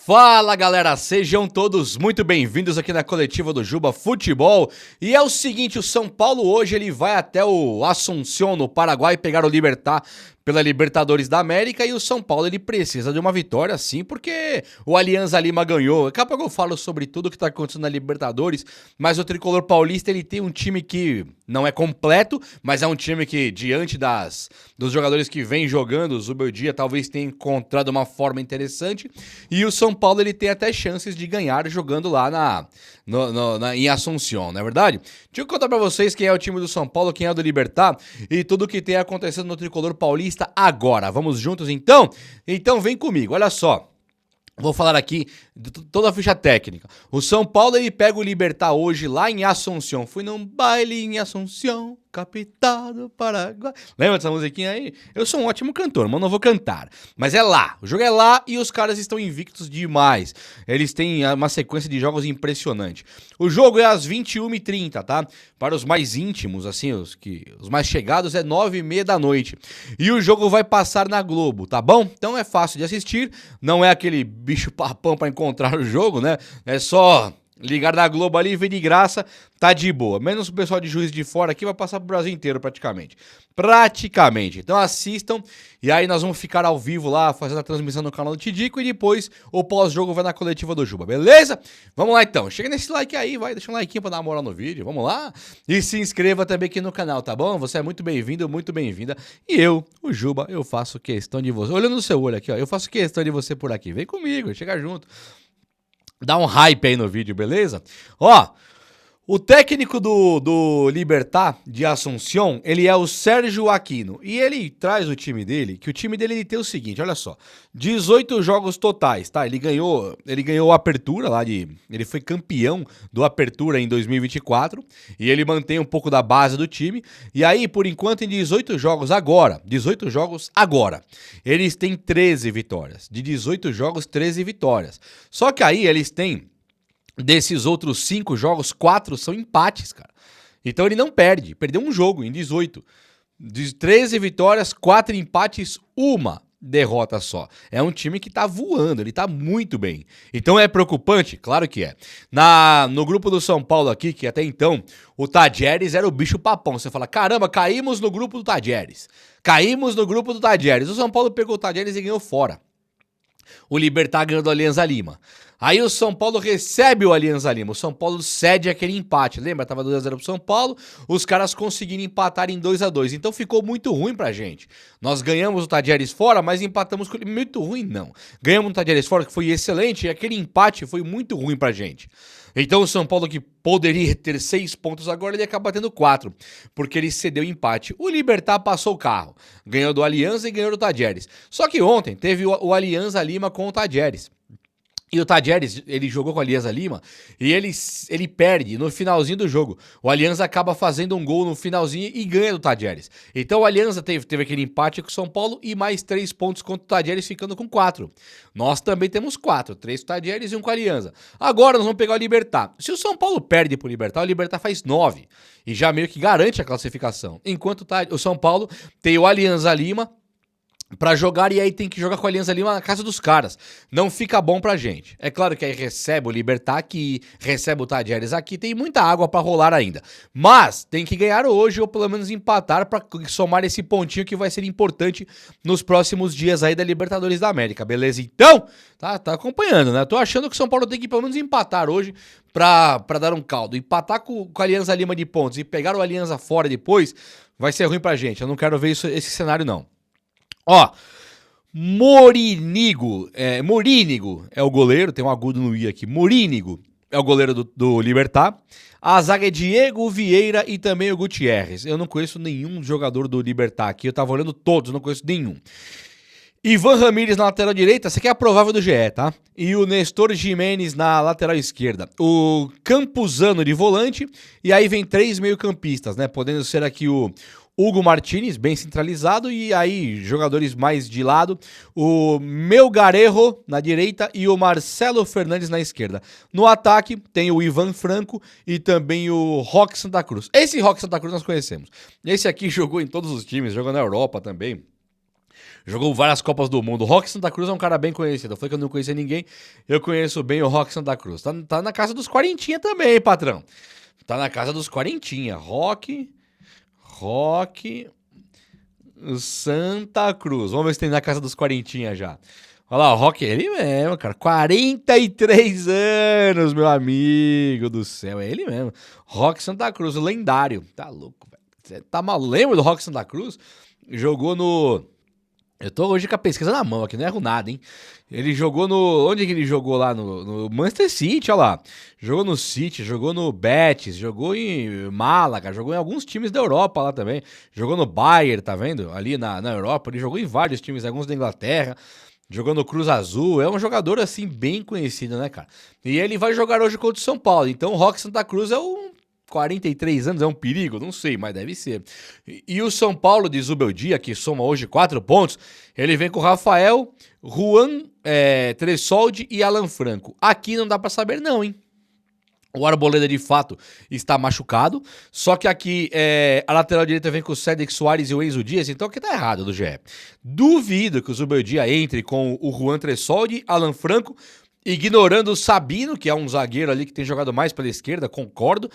Fala galera, sejam todos muito bem-vindos aqui na coletiva do Juba Futebol. E é o seguinte, o São Paulo hoje ele vai até o Asunción, no Paraguai, pegar o Libertad pela Libertadores da América, e o São Paulo ele precisa de uma vitória sim, porque o Alianza Lima ganhou. Daqui a pouco eu falo sobre tudo que tá acontecendo na Libertadores, mas o Tricolor Paulista ele tem um time que não é completo, mas é um time que diante dos jogadores que vem jogando, o Zubeldia talvez tenha encontrado uma forma interessante, e o São Paulo ele tem até chances de ganhar jogando lá em Asunción, não é verdade? Deixa eu contar pra vocês quem é o time do São Paulo, quem é o do Libertad e tudo que tem acontecendo no Tricolor Paulista agora. Vamos juntos então? Então vem comigo, olha só. Vou falar aqui de toda a ficha técnica. O São Paulo ele pega o Libertad hoje lá em Asunción. Fui num baile em Asunción, capital do Paraguai. Lembra dessa musiquinha aí? Eu sou um ótimo cantor, mas não vou cantar. Mas é lá, o jogo é lá e os caras estão invictos demais. Eles têm uma sequência de jogos impressionante. O jogo é às 21h30, tá? Para os mais íntimos, assim, os mais chegados é 9h30 da noite. E o jogo vai passar na Globo, tá bom? Então é fácil de assistir, não é aquele bicho papão pra encontrar o jogo, né? É só ligar na Globo ali e ver de graça, tá de boa. Menos o pessoal de Juiz de Fora aqui vai passar pro Brasil inteiro praticamente. Então assistam e aí nós vamos ficar ao vivo lá, fazendo a transmissão no canal do Tidico e depois o pós-jogo vai na coletiva do Juba, beleza? Vamos lá então, chega nesse like aí, vai, deixa um like pra dar uma moral no vídeo, vamos lá? E se inscreva também aqui no canal, tá bom? Você é muito bem-vindo, muito bem-vinda. E eu, o Juba, eu faço questão de você, olhando no seu olho aqui, ó, eu faço questão de você por aqui, vem comigo, chega junto. Dá um hype aí no vídeo, beleza? Ó, o técnico do Libertad de Asunción, ele é o Sérgio Aquino. E ele traz o time dele, que o time dele ele tem o seguinte, olha só. 18 jogos totais, tá? Ele ganhou a Apertura lá ele foi campeão do Apertura em 2024 e ele mantém um pouco da base do time. E aí, por enquanto, em 18 jogos agora, eles têm 13 vitórias. De 18 jogos, 13 vitórias. Só que aí eles têm desses outros 5 jogos, 4 são empates, cara. Então ele não perde. Perdeu um jogo em 18. De 13 vitórias, 4 empates, 1 derrota só. É um time que tá voando, ele tá muito bem. Então é preocupante? Claro que é. No grupo do São Paulo aqui, que até então o Tadieres era o bicho papão. Você fala, caramba, caímos no grupo do Tadieres. O São Paulo pegou o Tadieres e ganhou fora. O Libertad ganhou do Alianza Lima. Aí o São Paulo recebe o Alianza Lima. O São Paulo cede aquele empate. Lembra? Tava 2x0 pro São Paulo. Os caras conseguiram empatar em 2x2. Então ficou muito ruim pra gente. Nós ganhamos o Tadieres fora, mas empatamos com ele. Muito ruim, não. Ganhamos o Tadieres fora, que foi excelente. E aquele empate foi muito ruim pra gente. Então o São Paulo, que poderia ter 6 pontos agora, ele acaba tendo 4, porque ele cedeu empate. O Libertad passou o carro, ganhou do Alianza e ganhou do Tadieres. Só que ontem teve o Alianza Lima com o Tadieres. E o Tadieres, ele jogou com a Alianza Lima e ele perde no finalzinho do jogo. O Alianza acaba fazendo um gol no finalzinho e ganha do Tadieres. Então o Alianza teve aquele empate com o São Paulo e mais 3 pontos contra o Tadieres, ficando com 4. Nós também temos 4, 3 com o Tadieres e 1 com a Alianza. Agora nós vamos pegar o Libertad. Se o São Paulo perde pro Libertad, o Libertad faz 9 e já meio que garante a classificação. Enquanto o São Paulo tem o Alianza Lima pra jogar e aí tem que jogar com a Alianza Lima na casa dos caras. Não fica bom pra gente. É claro que aí recebe o Libertad aqui, recebe o Tadieres aqui, tem muita água pra rolar ainda. Mas tem que ganhar hoje ou pelo menos empatar pra somar esse pontinho que vai ser importante nos próximos dias aí da Libertadores da América, beleza? Então, tá acompanhando, né? Tô achando que o São Paulo tem que pelo menos empatar hoje pra dar um caldo. Empatar com a Alianza Lima de pontos e pegar o Alianza fora depois vai ser ruim pra gente. Eu não quero ver esse cenário não. Ó, Morínigo é o goleiro, tem um agudo no I aqui. Morínigo é o goleiro do Libertad. A zaga é Diego Vieira e também o Gutierrez. Eu não conheço nenhum jogador do Libertad aqui, eu tava olhando todos, não conheço nenhum. Ivan Ramírez na lateral direita, essa aqui é a provável do GE, tá? E o Nestor Giménez na lateral esquerda. O Campuzano de volante, e aí vem 3 meio-campistas, né? Podendo ser aqui o Hugo Martínez, bem centralizado, e aí jogadores mais de lado, o Melgarejo na direita e o Marcelo Fernandes na esquerda. No ataque tem o Ivan Franco e também o Roque Santa Cruz. Esse Roque Santa Cruz nós conhecemos. Esse aqui jogou em todos os times, jogou na Europa também. Jogou várias Copas do Mundo. O Roque Santa Cruz é um cara bem conhecido. Eu falei que eu não conhecia ninguém. Eu conheço bem o Roque Santa Cruz. Tá na casa dos quarentinha também, hein, patrão? Tá na casa dos quarentinha. Roque Santa Cruz. Vamos ver se tem na casa dos quarentinha já. Olha lá, o Roque, ele mesmo, cara. 43 anos, meu amigo do céu. É ele mesmo. Roque Santa Cruz, o lendário. Tá louco, velho. Você tá maluco? Lembra do Roque Santa Cruz? Jogou no... Eu tô hoje com a pesquisa na mão aqui, não erro nada, hein? Ele jogou no... Onde que ele jogou lá? No Manchester City, olha lá. Jogou no City, jogou no Betis, jogou em Málaga, jogou em alguns times da Europa lá também. Jogou no Bayern, tá vendo? Ali na Europa. Ele jogou em vários times, alguns da Inglaterra. Jogou no Cruz Azul. É um jogador, assim, bem conhecido, né, cara? E ele vai jogar hoje contra o São Paulo. Então o Roque Santa Cruz é um... 43 anos é um perigo? Não sei, mas deve ser. E o São Paulo de Zubeldia, que soma hoje 4 pontos, ele vem com Rafael, Juan Tressoldi e Alan Franco. Aqui não dá pra saber não, hein? O Arboleda, de fato, está machucado, só que aqui a lateral direita vem com o Cédric Soares e o Enzo Dias, então aqui tá errado do GE. Duvido que o Zubeldia entre com o Juan Tressoldi, Alan Franco, ignorando o Sabino, que é um zagueiro ali que tem jogado mais pela esquerda, concordo.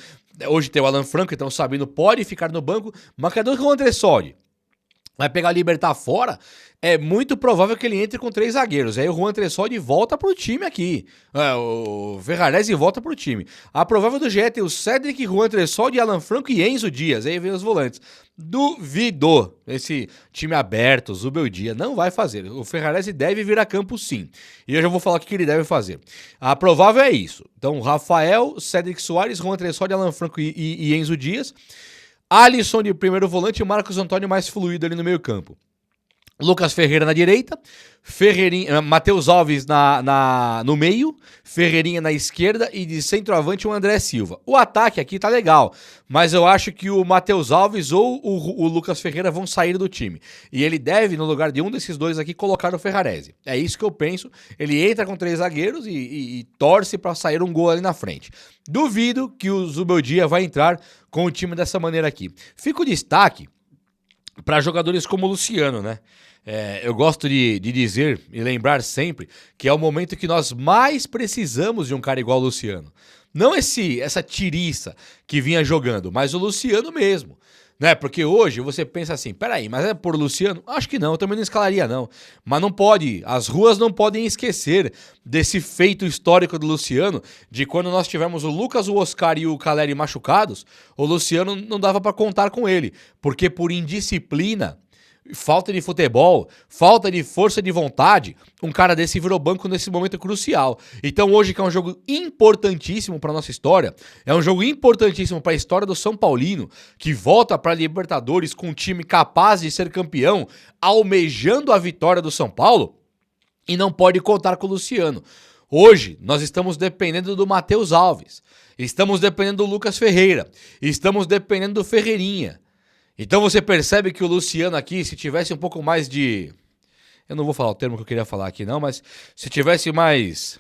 Hoje tem o Alan Franco, então o Sabino pode ficar no banco. Mas cadê o Juan Tressoldi? Vai pegar o Libertad fora, é muito provável que ele entre com 3 zagueiros. Aí o Juan Tressoldi volta pro time aqui. O Ferrarese volta pro time. A provável do GE é o Cédric, Juan Tressoldi, Alan Franco e Enzo Dias. Aí vem os volantes. Duvido esse time aberto, Zubeldia, não vai fazer. O Ferrarese deve vir a campo sim. E eu já vou falar o que ele deve fazer. A provável é isso. Então, Rafael, Cédric Soares, Juan Tressoldi, Alan Franco e Enzo Dias. Alisson de primeiro volante e Marcos Antônio mais fluido ali no meio campo. Lucas Ferreira na direita, Matheus Alves no meio, Ferreirinha na esquerda e de centroavante o André Silva. O ataque aqui tá legal, mas eu acho que o Matheus Alves ou o Lucas Ferreira vão sair do time. E ele deve, no lugar de um desses dois aqui, colocar o Ferrarese. É isso que eu penso. Ele entra com 3 zagueiros e torce para sair um gol ali na frente. Duvido que o Zubeldia vai entrar com o time dessa maneira aqui. Fica o destaque para jogadores como o Luciano, né? Eu gosto de dizer e lembrar sempre que é o momento que nós mais precisamos de um cara igual o Luciano. Não essa tiriça que vinha jogando, mas o Luciano mesmo. Né? Porque hoje você pensa assim, peraí, mas é por Luciano? Acho que não, eu também não escalaria não. Mas não pode, as ruas não podem esquecer desse feito histórico do Luciano, de quando nós tivemos o Lucas, o Oscar e o Caleri machucados, o Luciano não dava pra contar com ele, porque por indisciplina, falta de futebol, falta de força de vontade, um cara desse virou banco nesse momento crucial. Então hoje, que é um jogo importantíssimo para nossa história, é um jogo importantíssimo para a história do São Paulino, que volta para Libertadores com um time capaz de ser campeão, almejando a vitória do São Paulo, e não pode contar com o Luciano. Hoje, nós estamos dependendo do Matheus Alves, estamos dependendo do Lucas Ferreira, estamos dependendo do Ferreirinha. Então você percebe que o Luciano aqui, se tivesse um pouco mais de... Eu não vou falar o termo que eu queria falar aqui não, mas se tivesse mais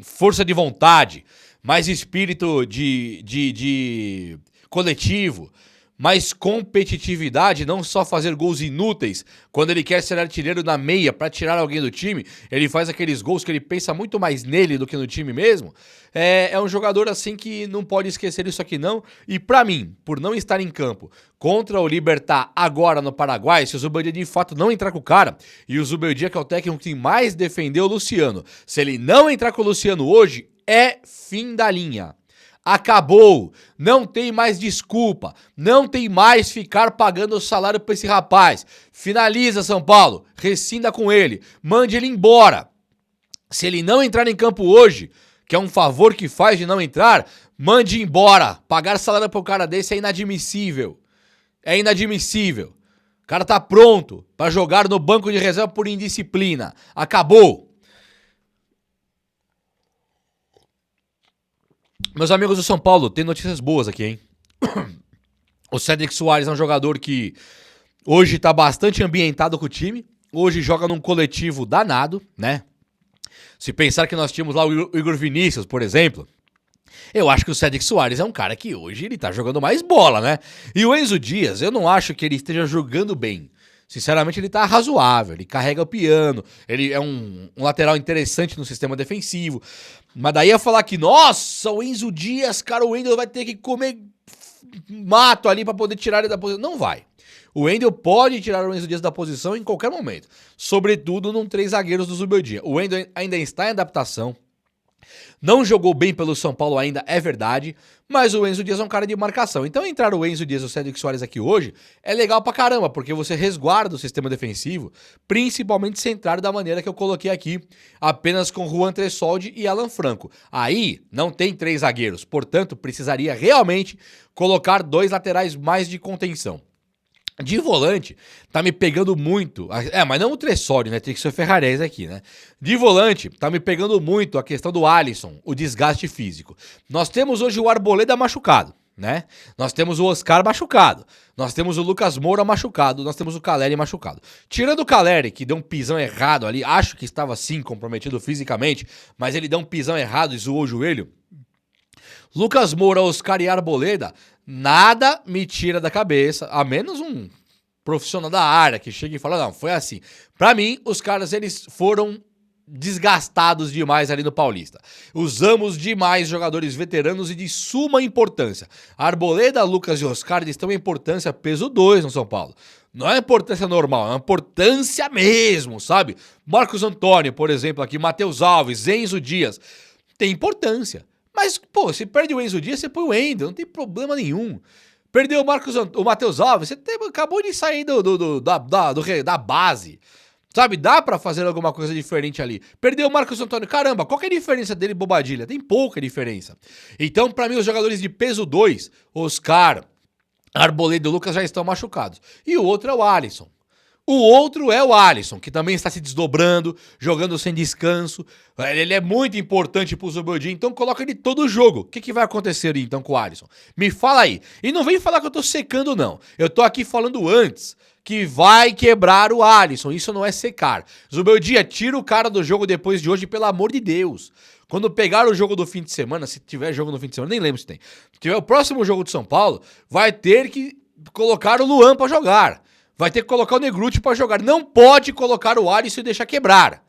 força de vontade, mais espírito de coletivo, mais competitividade, não só fazer gols inúteis, quando ele quer ser artilheiro na meia para tirar alguém do time, ele faz aqueles gols que ele pensa muito mais nele do que no time mesmo. É um jogador assim que não pode esquecer isso aqui não, e para mim, por não estar em campo contra o Libertad agora no Paraguai, se o Zubeldia de fato não entrar com o cara, e o Zubeldia, que é o técnico que mais defendeu o Luciano, se ele não entrar com o Luciano hoje, é fim da linha. Acabou, não tem mais desculpa, não tem mais ficar pagando o salário pra esse rapaz. Finaliza, São Paulo, rescinda com ele, mande ele embora. Se ele não entrar em campo hoje, que é um favor que faz de não entrar, mande embora. Pagar salário pro cara desse é inadmissível. É inadmissível. O cara tá pronto pra jogar no banco de reserva por indisciplina. Acabou. Meus amigos do São Paulo, tem notícias boas aqui, hein? O Cédric Soares é um jogador que hoje tá bastante ambientado com o time. Hoje joga num coletivo danado, né? Se pensar que nós tínhamos lá o Igor Vinícius, por exemplo, eu acho que o Cédric Soares é um cara que hoje ele tá jogando mais bola, né? E o Enzo Dias, eu não acho que ele esteja jogando bem. Sinceramente, ele tá razoável, ele carrega o piano, ele é um lateral interessante no sistema defensivo. Mas daí ia falar que, nossa, o Enzo Dias, cara, o Wendel vai ter que comer mato ali pra poder tirar ele da posição. Não vai. O Wendel pode tirar o Enzo Dias da posição em qualquer momento. Sobretudo num 3 zagueiros do Zubeldia. O Wendel ainda está em adaptação. Não jogou bem pelo São Paulo ainda, é verdade, mas o Enzo Dias é um cara de marcação. Então entrar o Enzo Dias e o Cédric Soares aqui hoje é legal pra caramba, porque você resguarda o sistema defensivo, principalmente centrado da maneira que eu coloquei aqui, apenas com Juan Tressoldi e Alan Franco. Aí não tem 3 zagueiros, portanto precisaria realmente colocar 2 laterais mais de contenção. De volante, tá me pegando muito. Mas não o Tressoldi, né? Tem que ser o Ferrarese aqui, né? De volante, tá me pegando muito a questão do Alisson, o desgaste físico. Nós temos hoje o Arboleda machucado, né? Nós temos o Oscar machucado. Nós temos o Lucas Moura machucado. Nós temos o Caleri machucado. Tirando o Caleri, que deu um pisão errado ali, acho que estava sim comprometido fisicamente, mas ele deu um pisão errado e zoou o joelho. Lucas Moura, Oscar e Arboleda, nada me tira da cabeça, a menos um profissional da área que chega e fala, não, foi assim. Pra mim, os caras, eles foram desgastados demais ali no Paulista. Usamos demais jogadores veteranos e de suma importância. Arboleda, Lucas e Oscar, eles têm importância peso 2 no São Paulo. Não é importância normal, é uma importância mesmo, sabe? Marcos Antônio, por exemplo, aqui, Matheus Alves, Enzo Dias, tem importância. Mas, pô, se perde o Enzo Dias, você põe o Wendel, não tem problema nenhum. Perdeu o Matheus Alves, você acabou de sair da base. Sabe, dá pra fazer alguma coisa diferente ali. Perdeu o Marcos Antônio, caramba, qual que é a diferença dele e Bobadilha? Tem pouca diferença. Então, pra mim, os jogadores de peso 2, Oscar, Arboleda e Lucas já estão machucados. E o outro é o Alisson. O outro é o Alisson, que também está se desdobrando, jogando sem descanso. Ele é muito importante pro Zubeldia, então coloca ele todo o jogo. O que vai acontecer então com o Alisson? Me fala aí. E não vem falar que eu tô secando, não. Eu tô aqui falando antes que vai quebrar o Alisson. Isso não é secar. Zubeldia, tira o cara do jogo depois de hoje, pelo amor de Deus. Quando pegar o jogo do fim de semana, se tiver jogo no fim de semana, nem lembro se tem. Se tiver o próximo jogo de São Paulo, vai ter que colocar o Luan pra jogar. Vai ter que colocar o Negruti pra jogar. Não pode colocar o Alisson e deixar quebrar.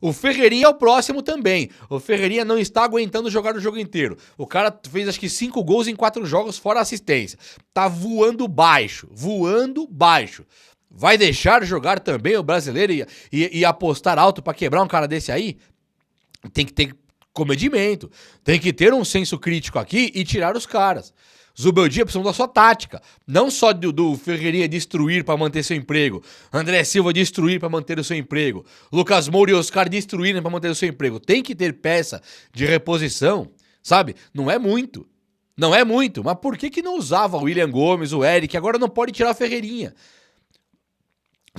O Ferreirinha é o próximo também. O Ferreirinha não está aguentando jogar o jogo inteiro. O cara fez acho que 5 gols em 4 jogos fora assistência. Tá voando baixo. Voando baixo. Vai deixar jogar também o brasileiro e apostar alto pra quebrar um cara desse aí? Tem que ter comedimento. Tem que ter um senso crítico aqui e tirar os caras. Zubeldia precisa da sua tática, não só do Ferreirinha destruir para manter seu emprego, André Silva destruir para manter o seu emprego, Lucas Moura e Oscar destruírem para manter o seu emprego. Tem que ter peça de reposição, sabe? Não é muito, mas por que não usava o William Gomes, o Eric, agora não pode tirar a Ferreirinha?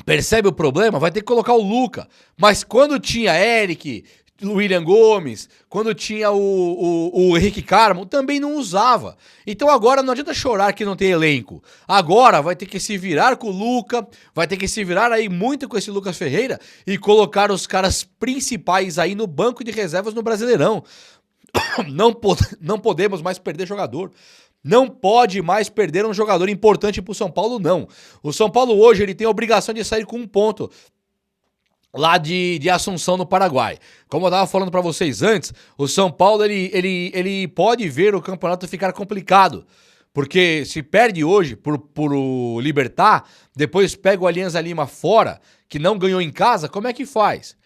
Percebe o problema? Vai ter que colocar o Luca, mas quando tinha Eric, William Gomes, quando tinha o Henrique Carmo, também não usava. Então agora não adianta chorar que não tem elenco. Agora vai ter que se virar com o Luca, vai ter que se virar aí muito com esse Lucas Ferreira e colocar os caras principais aí no banco de reservas no Brasileirão. Não podemos mais perder jogador. Não pode mais perder um jogador importante pro São Paulo, não. O São Paulo hoje ele tem a obrigação de sair com 1 ponto lá de Assunção, no Paraguai. Como eu tava falando pra vocês antes, o São Paulo ele pode ver o campeonato ficar complicado. Porque se perde hoje por o Libertad, depois pega o Alianza Lima fora, que não ganhou em casa, como é que faz?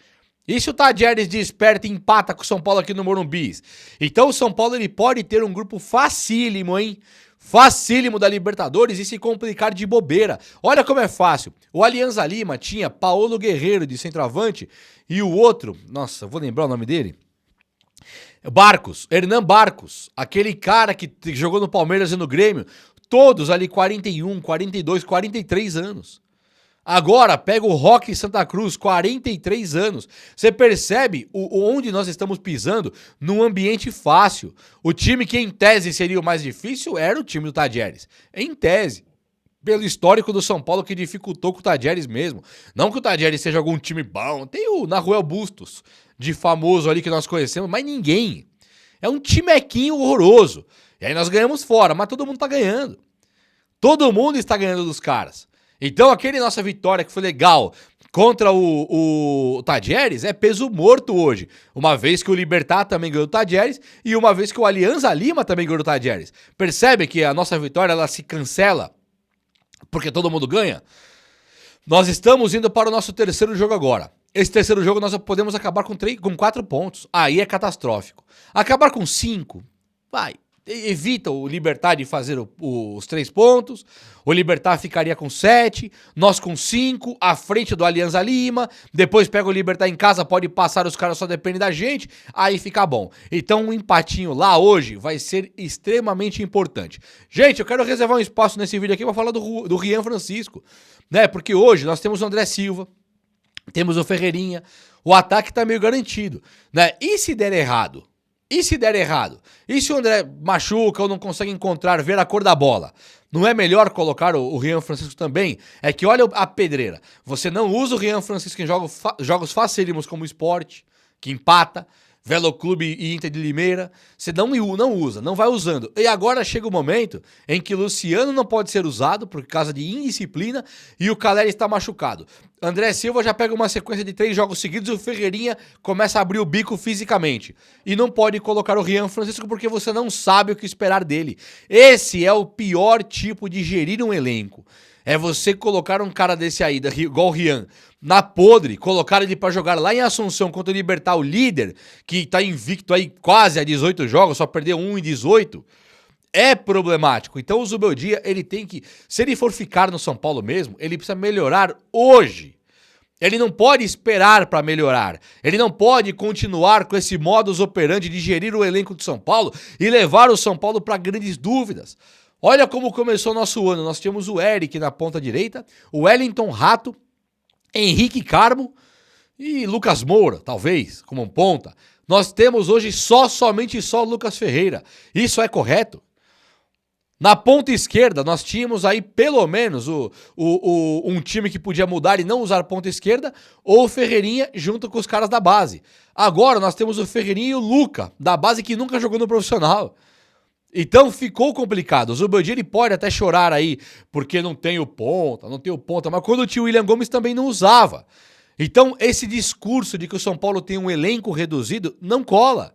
E se o Tadieres desperta e empata com o São Paulo aqui no Morumbi? Então o São Paulo ele pode ter um grupo facílimo, hein? Facílimo da Libertadores e se complicar de bobeira. Olha como é fácil. O Alianza Lima tinha Paulo Guerreiro de centroavante e o outro, nossa, vou lembrar o nome dele. Barcos, Hernan Barcos, aquele cara que jogou no Palmeiras e no Grêmio, todos ali 41, 42, 43 anos. Agora pega o Roque Santa Cruz, 43 anos. Você percebe onde nós estamos pisando num ambiente fácil. O time que em tese seria o mais difícil era o time do Tadieres. Em tese. Pelo histórico do São Paulo que dificultou com o Tadieres mesmo. Não que o Tadieres seja algum time bom. Tem o Naruel Bustos, de famoso ali que nós conhecemos, mas ninguém. É um timequinho horroroso. E aí nós ganhamos fora, mas todo mundo tá ganhando. Todo mundo está ganhando dos caras. Então aquele nossa vitória que foi legal contra o Tajeres é peso morto hoje. Uma vez que o Libertad também ganhou o Tajeres e uma vez que o Alianza Lima também ganhou o Tajeres. Percebe que a nossa vitória ela se cancela porque todo mundo ganha? Nós estamos indo para o nosso terceiro jogo agora. Esse terceiro jogo nós podemos acabar com 4 pontos. Aí é catastrófico. Acabar com 5, vai. Evita o Libertad de fazer os 3 pontos, o Libertad ficaria com 7, nós com 5, à frente do Alianza Lima, depois pega o Libertad em casa, pode passar, os caras só dependem da gente, aí fica bom. Então um empatinho lá hoje vai ser extremamente importante. Gente, eu quero reservar um espaço nesse vídeo aqui para falar do Rian Francisco, né? Porque hoje nós temos o André Silva, temos o Ferreirinha, o ataque tá meio garantido, né? E se der errado? E se der errado? E se o André machuca ou não consegue ver a cor da bola? Não é melhor colocar o Rian Francisco também? É que olha a pedreira. Você não usa o Rian Francisco em jogos facílimos como o Sport, que empata, Velo Clube e Inter de Limeira. Você não usa, não vai usando. E agora chega o momento em que Luciano não pode ser usado por causa de indisciplina e o Caleri está machucado. André Silva já pega uma sequência de 3 jogos seguidos e o Ferreirinha começa a abrir o bico fisicamente. E não pode colocar o Rian Francisco porque você não sabe o que esperar dele. Esse é o pior tipo de gerir um elenco. É você colocar um cara desse aí, igual o Rian, na podre, colocar ele pra jogar lá em Assunção contra o Libertad, o líder, que tá invicto aí quase a 18 jogos, só perdeu 1 em 18, é problemático. Então o Zubeldia, ele tem que, se ele for ficar no São Paulo mesmo, ele precisa melhorar hoje. Ele não pode esperar pra melhorar. Ele não pode continuar com esse modus operandi de gerir o elenco de São Paulo e levar o São Paulo pra grandes dúvidas. Olha como começou o nosso ano. Nós tínhamos o Eric na ponta direita, o Wellington Rato, Henrique Carmo e Lucas Moura, talvez, como um ponta. Nós temos hoje somente o Lucas Ferreira. Isso é correto? Na ponta esquerda, nós tínhamos aí pelo menos um time que podia mudar e não usar ponta esquerda, ou o Ferreirinha junto com os caras da base. Agora nós temos o Ferreirinha e o Luca, da base que nunca jogou no profissional. Então ficou complicado. O Zubeldia ele pode até chorar aí, porque não tem o ponta, mas quando tinha o William Gomes também não usava. Então esse discurso de que o São Paulo tem um elenco reduzido não cola.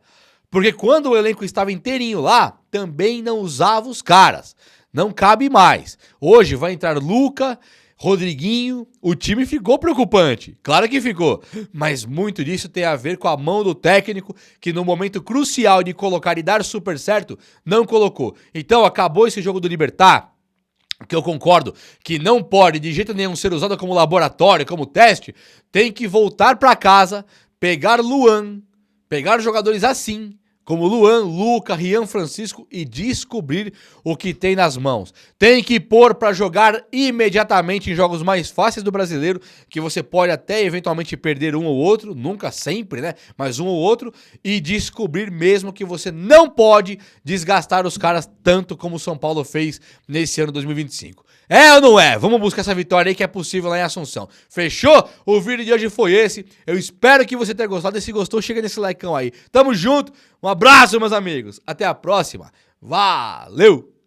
Porque quando o elenco estava inteirinho lá, também não usava os caras. Não cabe mais. Hoje vai entrar Luca, Rodriguinho, o time ficou preocupante, claro que ficou, mas muito disso tem a ver com a mão do técnico que no momento crucial de colocar e dar super certo, não colocou. Então acabou esse jogo do Libertad, que eu concordo que não pode de jeito nenhum ser usado como laboratório, como teste, tem que voltar para casa, pegar Luan, pegar jogadores assim, como Luan, Luca, Rian Francisco e descobrir o que tem nas mãos. Tem que pôr para jogar imediatamente em jogos mais fáceis do brasileiro, que você pode até eventualmente perder um ou outro, nunca sempre, né? Mas um ou outro, e descobrir mesmo que você não pode desgastar os caras tanto como o São Paulo fez nesse ano 2025. É ou não é? Vamos buscar essa vitória aí que é possível lá em Assunção. Fechou? O vídeo de hoje foi esse. Eu espero que você tenha gostado. E se gostou, chega nesse likeão aí. Tamo junto. Um abraço, meus amigos. Até a próxima. Valeu!